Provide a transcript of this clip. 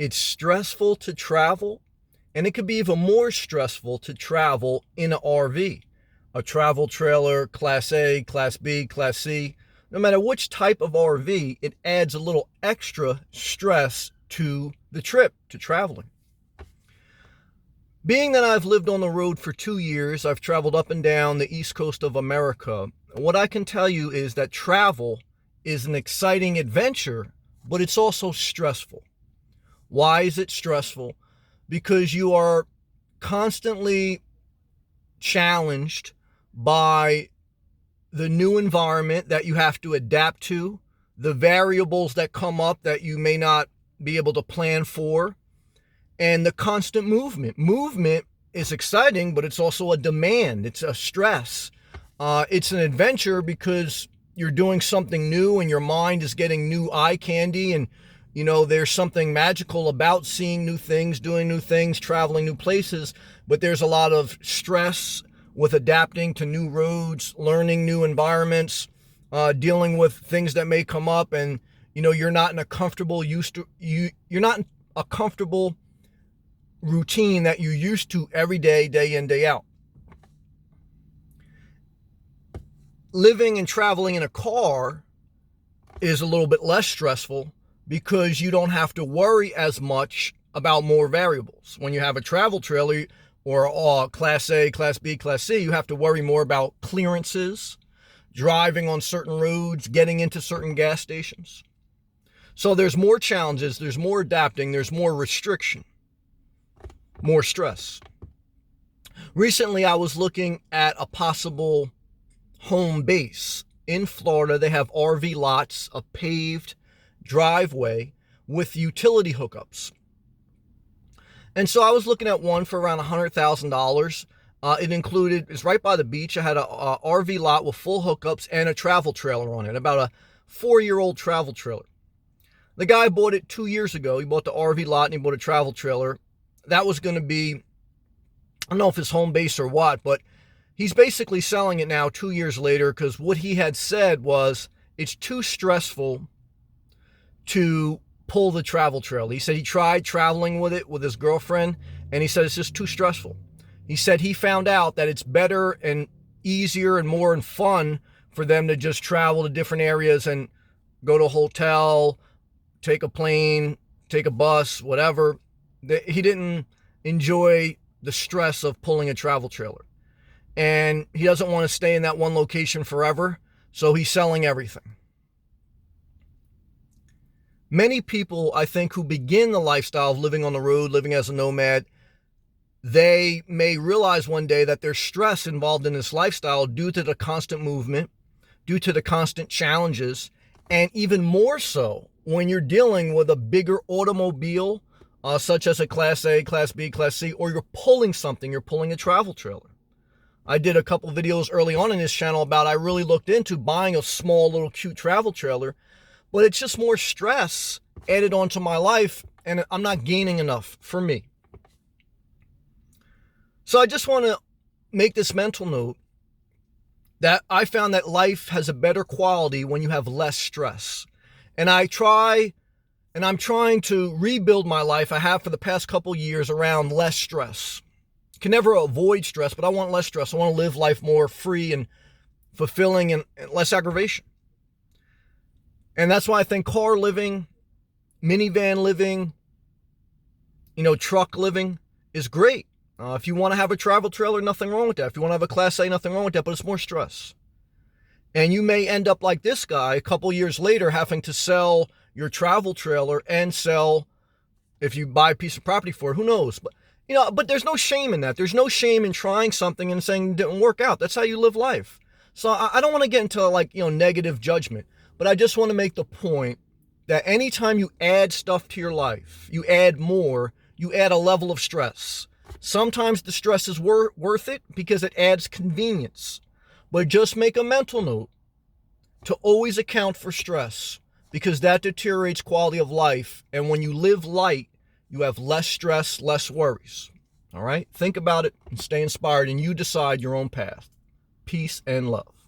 It's stressful to travel, and it could be even more stressful to travel in an RV, a travel trailer, Class A, Class B, Class C. No matter which type of RV, it adds a little extra stress to the trip, to traveling. Being that I've lived on the road for 2 years, I've traveled up and down the East Coast of America. What I can tell you is that travel is an exciting adventure, but it's also stressful. Why is it stressful? Because you are constantly challenged by the new environment that you have to adapt to, the variables that come up that you may not be able to plan for, and the constant movement. Movement is exciting, but it's also a demand. It's a stress. It's an adventure because you're doing something new and your mind is getting new eye candy, and there's something magical about seeing new things, doing new things, traveling new places, but there's a lot of stress with adapting to new roads, learning new environments, dealing with things that may come up, and you're not in a comfortable you're not in a comfortable routine that you're used to every day, day in, day out. Living and traveling in a car is a little bit less stressful because you don't have to worry as much about more variables. When you have a travel trailer or Class A, Class B, Class C, you have to worry more about clearances, driving on certain roads, getting into certain gas stations. So there's more challenges, there's more adapting, there's more restriction, more stress. Recently, I was looking at a possible home base. In Florida, they have RV lots, a paved driveway with utility hookups. And so I was looking at one for around $100,000. It's right by the beach. I had a RV lot with full hookups and a travel trailer on it, about a 4-year-old travel trailer. The guy bought it 2 years ago. He bought the RV lot and he bought a travel trailer. That was going to be, I don't know if his home base or what, but he's basically selling it now 2 years later because what he had said was it's too stressful to pull the travel trailer. He said he tried traveling with it with his girlfriend, and he said it's just too stressful. He said he found out that it's better and easier and more and fun for them to just travel to different areas and go to a hotel, take a plane, take a bus, whatever. He didn't enjoy the stress of pulling a travel trailer. And he doesn't want to stay in that one location forever, so he's selling everything. Many people, I think, who begin the lifestyle of living on the road, living as a nomad, they may realize one day that there's stress involved in this lifestyle due to the constant movement, due to the constant challenges, and even more so when you're dealing with a bigger automobile, such as a Class A, Class B, Class C, or you're pulling a travel trailer. I did a couple videos early on in this channel about I really looked into buying a small little cute travel trailer, but it's just more stress added onto my life, and I'm not gaining enough for me. So I just want to make this mental note that I found that life has a better quality when you have less stress. And I'm trying to rebuild my life. I have for the past couple years around less stress. Can never avoid stress, but I want less stress. I want to live life more free and fulfilling and less aggravation. And that's why I think car living, minivan living, truck living is great. If you want to have a travel trailer, nothing wrong with that. If you want to have a Class A, nothing wrong with that, but it's more stress. And you may end up like this guy a couple years later having to sell your travel trailer and sell, if you buy a piece of property for it, who knows? But there's no shame in that. There's no shame in trying something and saying it didn't work out. That's how you live life. So I don't want to get into negative judgment, but I just want to make the point that anytime you add stuff to your life, you add more, you add a level of stress. Sometimes the stress is worth it because it adds convenience. But just make a mental note to always account for stress, because that deteriorates quality of life. And when you live light, you have less stress, less worries. All right? Think about it and stay inspired, and you decide your own path. Peace and love.